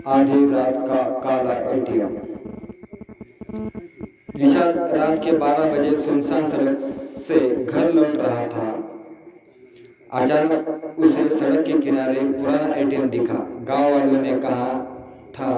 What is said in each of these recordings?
आधी रात का काला एटीएम। विशाल रात के 12 बजे सुनसान सड़क से घर लौट रहा था। अचानक उसे सड़क के किनारे पुराना एटीएम दिखा। गांव वालों ने कहा था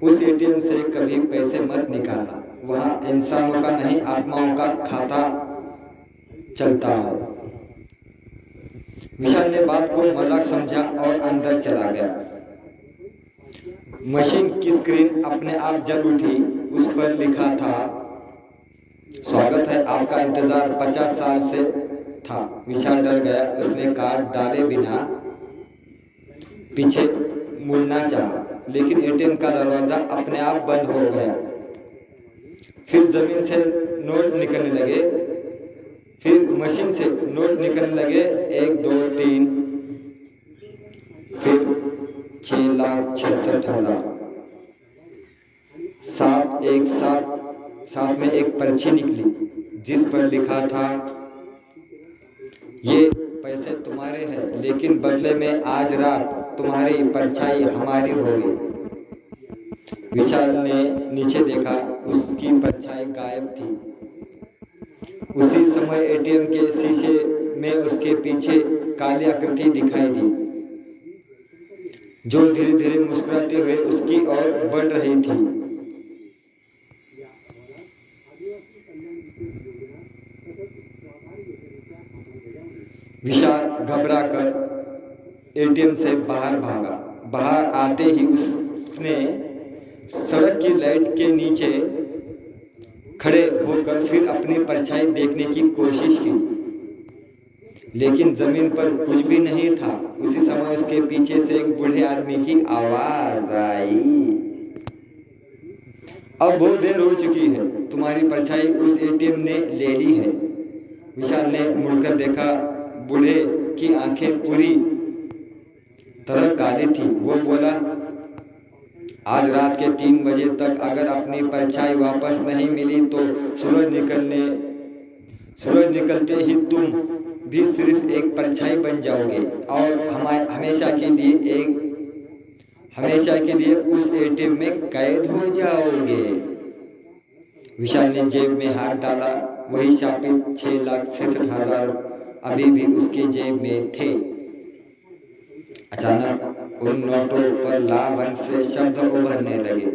उस एटीएम से कभी पैसे मत निकालना, वहां इंसानों का नहीं आत्माओं का खाता चलता है। विशाल ने बात को मजाक समझा और अंदर चला गया। मशीन की स्क्रीन अपने आप जल उठी। उस पर लिखा था, स्वागत है, आपका इंतजार 50 साल से था। विशाल डर गया। उसने कार्ड डाले बिना पीछे मुड़ना चाहा, लेकिन एटीएम का दरवाजा अपने आप बंद हो गया। फिर जमीन से नोट निकलने लगे, फिर मशीन से नोट निकलने लगे। 1 2 3, फिर 6,66,000। साथ में एक पर्ची निकली जिस पर लिखा था, ये पैसे तुम्हारे हैं, लेकिन बदले में आज रात तुम्हारी परछाई हमारी होगी। विशाल ने नीचे देखा, उसकी परछाई गायब थी। उसी समय एटीएम के शीशे में उसके पीछे काली आकृति दिखाई दी, जो धीरे धीरे मुस्कुराते हुए उसकी ओर बढ़ रही थी। विशाल घबराकर एटीएम से बाहर भागा। बाहर आते ही उसने सड़क की लाइट के नीचे खड़े होकर फिर अपनी परछाई देखने की कोशिश की, लेकिन जमीन पर कुछ भी नहीं था। उसी समय उसके पीछे से एक बूढ़े आदमी की आवाज आई, अब बहुत देर हो चुकी है, तुम्हारी परछाई उस एटीएम ने ले ली है। विशाल ने मुड़कर देखा। बूढ़े की आंखें पूरी तरह काली थी। वो बोला, आज रात के 3 बजे तक अगर अपनी परछाई वापस नहीं मिली तो सूरज निकलते ही तुम भी सिर्फ एक परछाई बन जाओगे और हमेशा के लिए उस एटीएम में कैद हो जाओगे। विशाल ने जेब में हाथ डाला। वही शापित 6,66,000 अभी भी उसके जेब में थे। अचानक उन नोटों पर लाल रंग से शब्द उभरने लगे,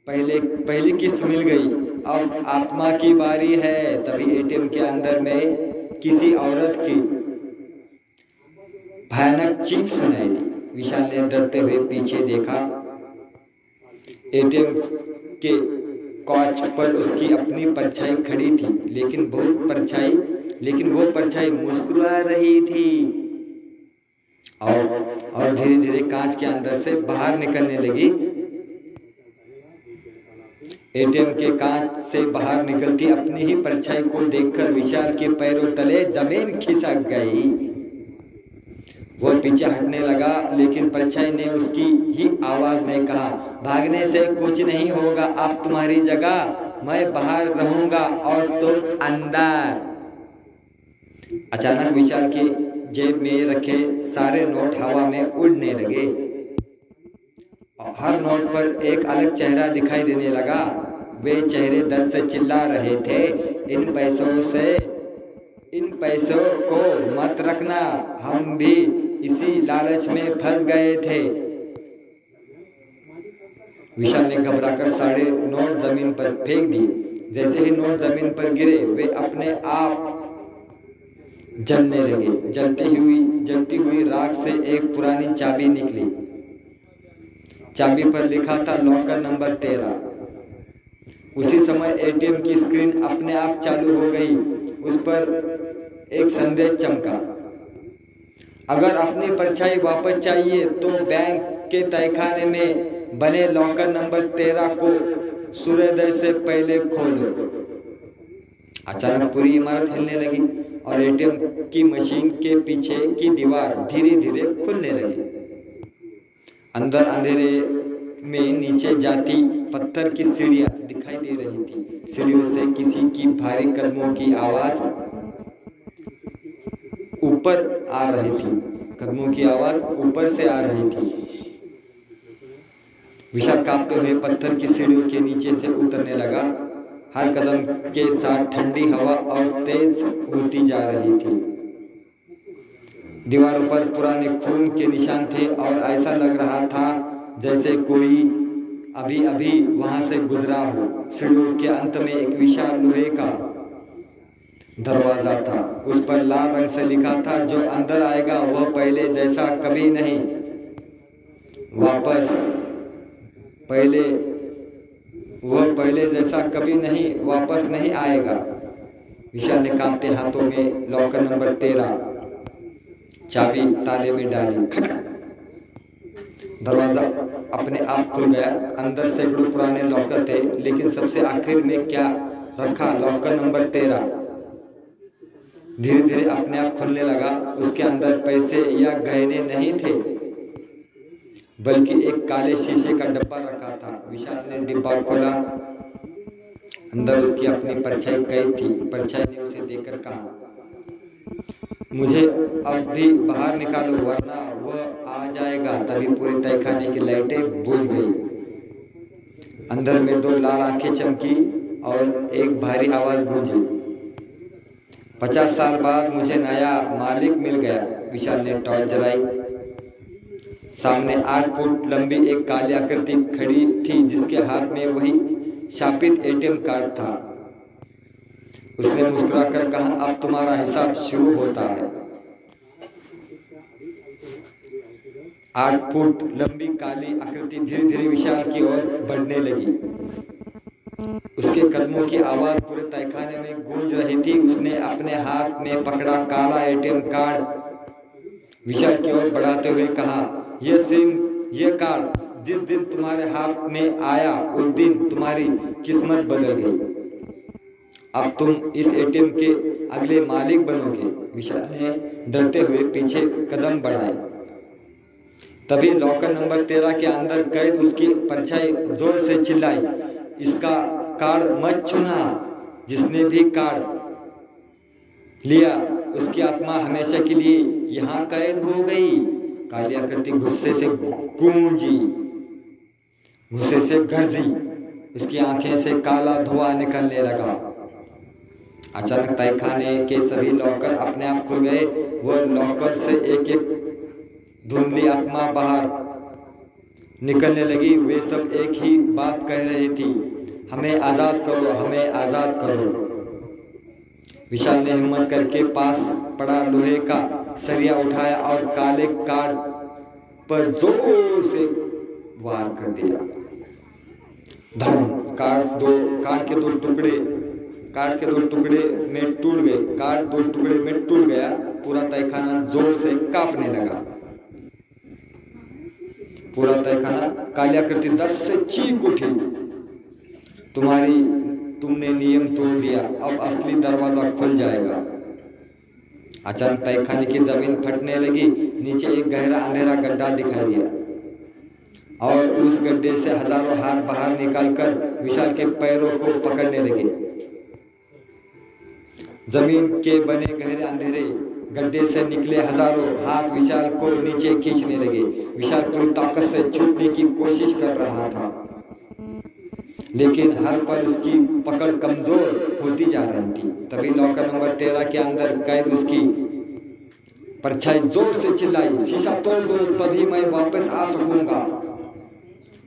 पहली किस्त मिल गई, अब आत्मा की बारी है। तभी एटीएम के अंदर में किसी औरत की भयानक चीख सुनाई दी। विशाल ने डरते हुए पीछे देखा। एटीएम के कांच पर उसकी अपनी परछाई खड़ी थी, लेकिन वो परछाई मुस्कुरा रही थी और धीरे धीरे कांच के अंदर से बाहर निकलने लगी। एटीएम के कांच से बाहर निकलती अपनी ही परछाई को देखकर विशाल के पैरों तले जमीन खिसक गई। वो पीछे हटने लगा, लेकिन परछाई ने उसकी ही आवाज में कहा, भागने से कुछ नहीं होगा, अब तुम्हारी जगह मैं बाहर रहूंगा और तुम अंदर। अचानक विशाल के जेब में रखे सारे नोट हवा में उड़ने लगे। हर नोट पर एक अलग चेहरा दिखाई देने लगा। वे चेहरे दर्द से चिल्ला रहे थे, इन पैसों को मत रखना, हम भी इसी लालच में फंस गए थे। विशाल ने घबराकर सारे नोट जमीन पर फेंक दिए। जैसे ही नोट जमीन पर गिरे, वे अपने आप जलने लगे। जलती हुई राख से एक पुरानी चाबी निकली। चाबी पर लिखा था, लॉकर नंबर 13। उसी समय एटीएम की स्क्रीन अपने आप चालू हो गई। उस पर एक संदेश चमका, अगर अपनी परछाई वापस चाहिए तो बैंक के तहखाने में बने लॉकर नंबर 13 को सूर्योदय से पहले खोलो। अचानक पूरी इमारत हिलने लगी और एटीएम की मशीन के पीछे की दीवार धीरे धीरे खुलने लगी। अंदर अंधेरे में नीचे जाती पत्थर की सीढ़ियां दिखाई दे रही थी। सीढ़ियों से किसी की भारी कदमों की आवाज। ऊपर ऊपर आ रही थी, कदमों की आवाज ऊपर से आ रही थी। विशाल कांपते हुए पत्थर की सीढ़ियों के नीचे से उतरने लगा। हर कदम के साथ ठंडी हवा और तेज होती जा रही थी। दीवारों पर पुराने खून के निशान थे और ऐसा लग रहा था जैसे कोई अभी अभी वहां से गुजरा हो। सीढ़ियों के अंत में एक विशाल लोहे का दरवाजा था। उस पर लाल रंग से लिखा था, जो अंदर आएगा वह पहले जैसा कभी नहीं वापस नहीं आएगा। विशाल ने कांपते हाथों में लॉकर नंबर 13 चाबी ताले में डाली। खटखट दरवाजा अपने आप खुल गया। अंदर सैकड़ों पुराने लॉकर थे, लेकिन सबसे आखिर में क्या रखा, लॉकर नंबर 13 धीरे धीरे अपने आप खुलने लगा। उसके अंदर पैसे या गहने नहीं थे, बल्कि एक काले शीशे का डब्बा रखा था। विशाल ने डिब्बा खोला। अंदर उसकी अपनी परछाई कैद थी। परछाई ने उसे देखकर कहा, मुझे अब भी बाहर निकालो वरना वह आ जाएगा। तभी पूरे तहखाने की लाइटें बुझ गई। अंदर में 2 लाल आंखें चमकी और एक भारी आवाज गूंजी, 50 साल बाद मुझे नया मालिक मिल गया। विशाल ने टॉर्च जलाई। सामने 8 फुट लंबी एक काली आकृति खड़ी थी, जिसके हाथ में वही शापित एटीएम कार्ड था। उसने मुस्कुराकर कहा, अब तुम्हारा हिसाब शुरू होता है। 8 फुट लंबी काली आकृति धीरे धीरे विशाल की ओर बढ़ने लगी। उसके कदमों की आवाज पूरे तहखाने में गूंज रही थी। उसने अपने हाथ में पकड़ा काला एटीएम कार्ड विशाल की ओर बढ़ाते हुए कहा, ये कार्ड जिस दिन तुम्हारे हाथ में आया उस दिन तुम्हारी किस्मत बदल गई। अब तुम इस एटीएम के अगले मालिक बनोगे। विशाल ने डरते हुए पीछे कदम बढ़ाए। तभी लॉकर नंबर 13 के अंदर कैद उसकी परछाई जोर से चिल्लाई, इसका कार्ड मत छूना। जिसने भी कार्ड लिया उसकी आत्मा हमेशा के लिए यहाँ कैद हो गई। काली आकृति गुस्से से गूंजी, गुस्से से गरजी। उसकी आंखें से काला धुआं निकलने लगा। अचानक तहखाने के सभी लॉकर अपने आप खुल गए। वह लॉकर से एक एक धुंधली आत्मा बाहर निकलने लगी। वे सब एक ही बात कह रही थी, हमें आजाद करो, हमें आजाद करो। विशाल ने हिम्मत करके पास पड़ा लोहे का सरिया उठाया और काले कार्ड पर जोर से वार कर दिया। धम! कार्ड के दो टुकड़े में टूट गए। कार्ड 2 टुकड़े में टूट गया। पूरा तहखाना जोर से कांपने लगा। पूरा तहखाना काली आकृति 10 से चीख उठी, तुमने नियम तोड़ दिया, अब असली दरवाजा खुल जाएगा। अचानक तहखाने की जमीन फटने लगी। नीचे एक गहरा अंधेरा गड्ढा दिखाई दिया और उस गड्ढे से हजारों हाथ बाहर निकालकर विशाल के पैरों को पकड़ने लगे। जमीन के बने गहरे अंधेरे गड्ढे से निकले हजारों हाथ विशाल को नीचे खींचने लगे। विशाल पूरी ताकत से छूटने की कोशिश कर रहा था, लेकिन हर पल उसकी पकड़ कमजोर होती जा रही थी। तभी लॉकर नंबर 13 के अंदर कैद उसकी परछाई जोर से चिल्लाई, शीशा तोड़ दो तभी मैं वापस आ सकूंगा।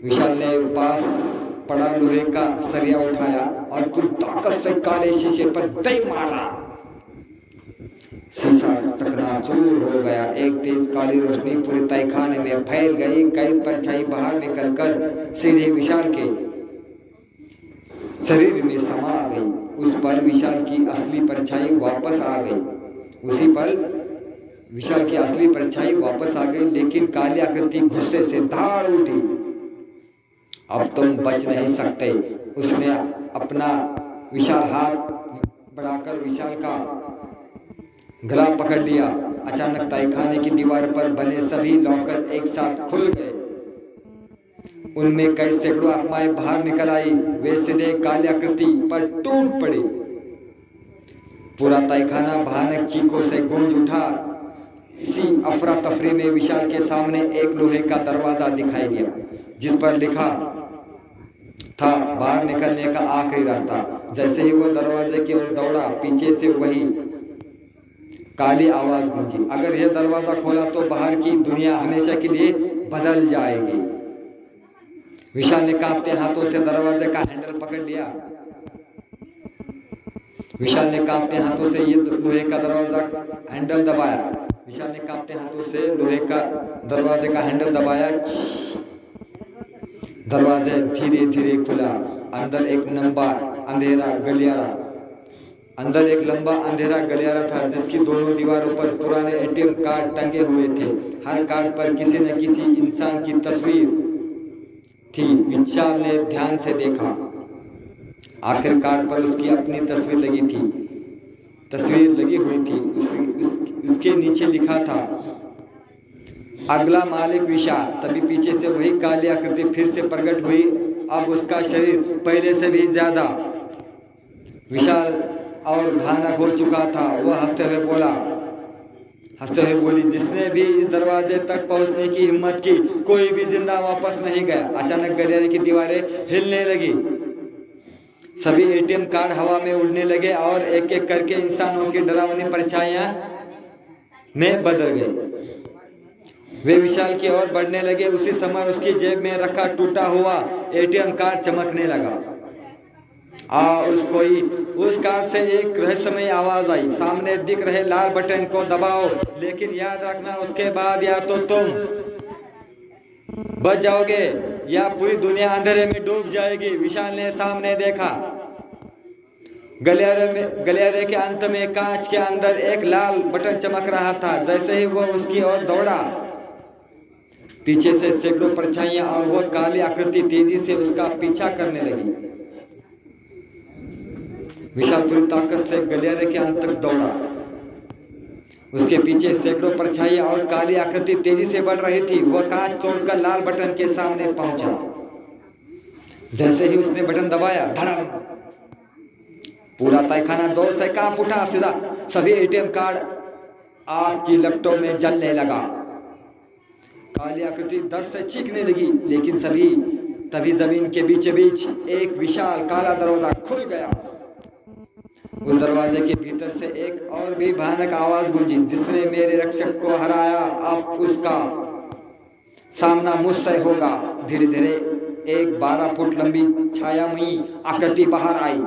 विशाल ने पास पड़ा लोहे का सरिया उठाया और पूरी ताकत से काले शीशे पर दे मारा। शीशा चकनाचूर हो गया। एक तेज काली रोशनी पूरे तहखाने में फैल गई। कैद परछाई बाहर निकलकर सीधे विशाल के शरीर में समा गई। उस पल विशाल की असली परछाई वापस आ गई। उसी पल विशाल की असली परछाई वापस आ गई, लेकिन काली आकृति गुस्से से धाड़ उठी, अब तुम बच नहीं सकते। उसने अपना विशाल हाथ बढ़ाकर विशाल का गला पकड़ लिया। अचानक तहखाने की दीवार पर बने सभी लॉकर एक साथ खुल गए। उनमें कई सैकड़ों आत्माएं बाहर निकल आई। वे सीधे काली आकृति पर टूट पड़ी। पूरा तहखाना भयानक चीखों से गूंज उठा। इसी अफरा तफरी में विशाल के सामने एक लोहे का दरवाजा दिखाई दिया, जिस पर लिखा था बाहर निकलने का आखिरी रास्ता। जैसे ही वो दरवाजे की ओर दौड़ा, पीछे से वही काली आवाज गूंजी, अगर यह दरवाजा खोला तो बाहर की दुनिया हमेशा के लिए बदल जाएगी। विशाल ने कांपते हाथों से दरवाजे का हैंडल पकड़ लिया। विशाल ने कांपते हाथों से ये लोहे का दरवाजा हैंडल दबाया। विशाल ने कांपते हाथों से लोहे का दरवाजे का हैंडल दबाया। दरवाजा धीरे धीरे खुला। अंदर एक लंबा अंधेरा गलियारा था, जिसकी दोनों दीवारों पर पुराने एटीएम कार्ड टंगे हुए थे। हर कार्ड पर किसी न किसी इंसान की तस्वीर थी। विशाल ने ध्यान से देखा। आखिर कार्ड पर उसकी अपनी तस्वीर लगी हुई थी। उसके नीचे लिखा था, अगला मालिक विशाल। तभी पीछे से वही काली आकृति फिर से प्रकट हुई, अब उसका शरीर पहले से भी ज्यादा विशाल और भयानक हो चुका था। वह हंसते हुए बोली, जिसने भी इस दरवाजे तक पहुंचने की हिम्मत की, कोई भी जिंदा वापस नहीं गया। अचानक गलियारे की दीवारें हिलने लगी। सभी एटीएम कार्ड हवा में उड़ने लगे और एक एक करके इंसानों की डरावनी परछाइयां में बदल गए। वे विशाल की ओर बढ़ने लगे। उसी समय उसकी जेब में रखा टूटा हुआ एटीएम कार्ड चमकने लगा। उस कार्ड से एक रहस्यमय आवाज आई, सामने दिख रहे लाल बटन को दबाओ, लेकिन याद रखना उसके बाद या तो तुम बच जाओगे या पूरी दुनिया अंधेरे में डूब जाएगी। विशाल ने सामने देखा। गलियारे के अंत में कांच के अंदर एक लाल बटन चमक रहा था। जैसे ही वह उसकी ओर दौड़ा, पीछे से सैकड़ों परछाइयां और वह काली आकृति तेजी से उसका पीछा करने लगी। विशाल पूरी ताकत से गलियारे के अंत तक दौड़ा। उसके पीछे सैकड़ों परछाइयां और काली आकृति तेजी से बढ़ रही थी। वह कांच तोड़कर लाल बटन के सामने पहुंचा। जैसे ही उसने बटन दबाया, धड़म, पूरा तहखाना जोर से कांप उठा। सीधा सभी एटीएम कार्ड आग की लपटों में जलने लगा। काली आकृति दर्द से चीखने लगी, लेकिन तभी जमीन के बीच एक विशाल काला दरवाजा खुल गया। उस दरवाजे के भीतर से एक और भी भयानक आवाज गूंजी, जिसने मेरे रक्षक को हराया, अब उसका सामना मुझसे होगा। धीरे धीरे एक 12 फुट लंबी छायामयी आकृति बाहर आई।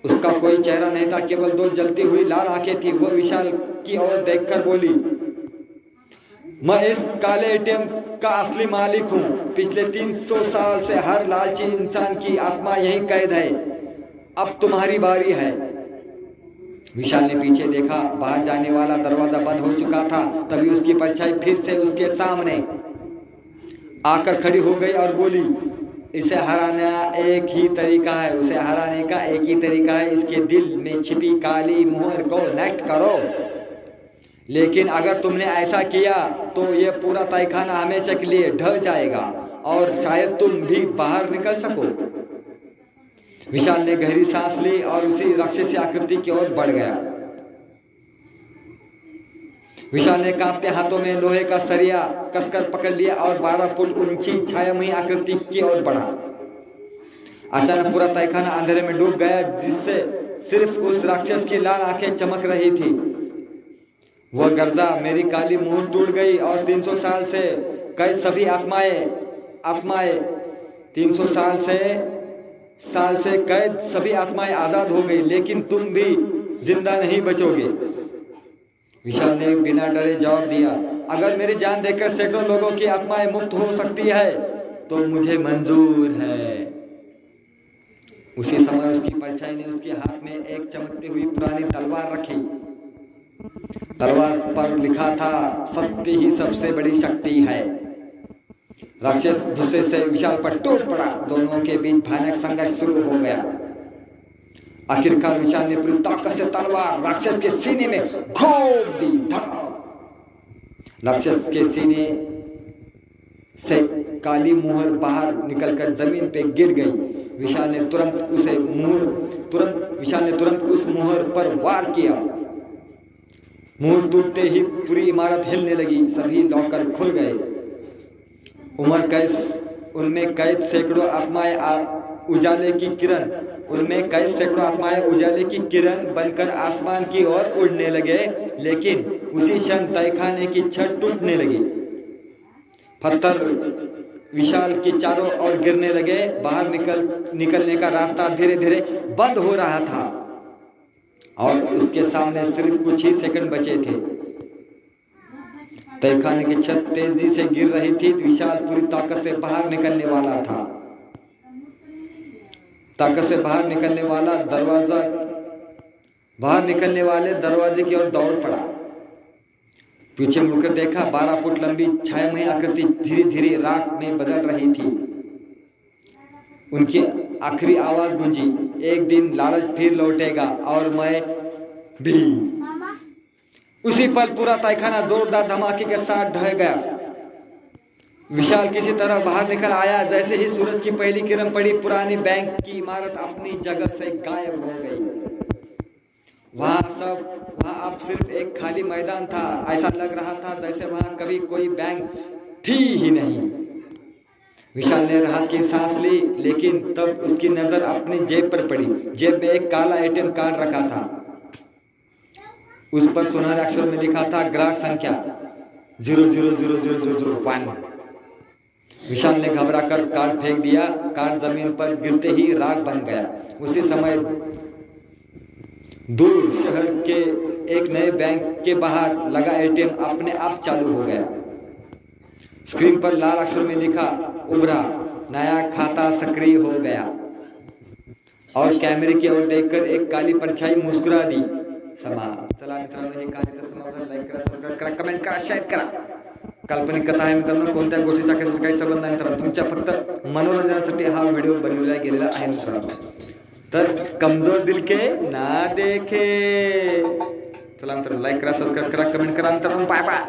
उसका कोई चेहरा नहीं था, केवल 2 जलती हुई लाल आंखें थी। वो विशाल की ओर देखकर बोली, मैं इस काले एटीएम का असली मालिक हूँ। पिछले 300 साल से हर लालची इंसान की आत्मा यहीं कैद है। अब तुम्हारी बारी है। विशाल ने पीछे देखा। बाहर जाने वाला दरवाजा बंद हो चुका था। तभी उसकी परछाई फिर से उसके सामने आकर खड़ी हो गई और बोली, उसे हराने का एक ही तरीका है। इसके दिल में छिपी काली मोहर को नष्ट करो। लेकिन अगर तुमने ऐसा किया तो ये पूरा तहखाना हमेशा के लिए ढह जाएगा और शायद तुम भी बाहर निकल सको। विशाल ने गहरी सांस ली और उसी राक्षसी आकृति की ओर बढ़ गया। विशाल ने कांपते हाथों में लोहे का सरिया कसकर पकड़ लिया और 12 फुट ऊंची छायामयी आकृति की ओर बढ़ा। अचानक पूरा तहखाना अंधेरे में डूब गया, जिससे सिर्फ उस राक्षस की लाल आंखें चमक रही थी। वह गर्जा, मेरी काली मुहर टूट गई और 300 साल से कैद सभी आत्माएं 300 साल से कैद सभी आत्माएं आजाद हो गई, लेकिन तुम भी जिंदा नहीं बचोगे। विशाल ने बिना डरे जवाब दिया, अगर मेरी जान देकर सैकड़ों लोगों की आत्माएं मुक्त हो सकती है तो मुझे मंजूर है। उसी समय उसकी परछाई ने उसके हाथ में एक चमकती हुई पुरानी तलवार रखी। तलवार पर लिखा था, सत्य ही सबसे बड़ी शक्ति है। राक्षस गुस्से से विशाल पर टूट पड़ा। दोनों के बीच भयानक संघर्ष शुरू हो गया। आखिरकार विशाल ने पूरी ताकत से तलवार राक्षस के सीने में घोंप दी। राक्षस के सीने से काली मुहर बाहर निकलकर जमीन पे गिर गई। विशाल ने तुरंत उस मुहर पर वार किया। मुंह टूटते ही पूरी इमारत हिलने लगी, सभी लॉकर खुल गए। उनमें कैद सैकड़ों आत्माएं उजाले की किरण बनकर आसमान की ओर उड़ने लगे। लेकिन उसी क्षण तहखाने की छत टूटने लगी, पत्थर विशाल के चारों ओर गिरने लगे। बाहर निकलने का रास्ता धीरे धीरे बंद हो रहा था और उसके सामने सिर्फ कुछ ही सेकंड बचे थे। तहखाने की छत तेजी से गिर रही थी। विशाल पूरी ताकत से बाहर निकलने वाले दरवाजे की ओर दौड़ पड़ा। पीछे मुड़कर देखा, 12 फुट लंबी छायामयी आकृति धीरे धीरे राख में बदल रही थी। उनकी आखिरी आवाज गूंजी, एक दिन लालच फिर लौटेगा और मैं भी। उसी पल पूरा तहखाना जोरदार धमाके के साथ ढह गया। विशाल किसी तरह बाहर निकल आया। जैसे ही सूरज की पहली किरण पड़ी, पुरानी बैंक की इमारत अपनी जगह से गायब हो गई। वहां अब सिर्फ एक खाली मैदान था। ऐसा लग रहा था जैसे वहां कभी कोई बैंक थी ही नहीं। विशाल ने राहत की सांस ली, लेकिन तब उसकी नजर अपनी जेब पर पड़ी। जेब में एक काला एटीएम कार्ड रखा था। उस पर सुनहरे अक्षर में लिखा था, ग्राहक संख्या 000001। विशाल ने घबराकर कार्ड फेंक दिया। कार्ड जमीन पर गिरते ही राख बन गया। उसी समय दूर शहर के एक नए बैंक के बाहर लगा एटीएम अपने आप चालू हो गया। स्क्रीन पर लाल अक्षर में लिखा, उभरा, नया खाता सक्रिय हो गया। और कैमरे की ओर देखकर एक काली परछाई मुस्कुरा दी। चला मित्रांनो, हे कार्य समाधान लाईक करा, सबस्क्राईब करा, कमेंट करा, शेअर करा। काल्पनिक कथा आहे मित्रांनो, कोणत्या गोष्टीचा काही संबंध नाही मित्रांनो, तुमच्या फक्त मनोरंजनासाठी हा व्हिडिओ बनवला गेलेला आहे मित्रांनो। तर कमजोर दिल के ना देखे। चला मित्रांनो, लाईक करा, सबस्क्राईब करा, कमेंट करा मित्रांनो, बाय बाय।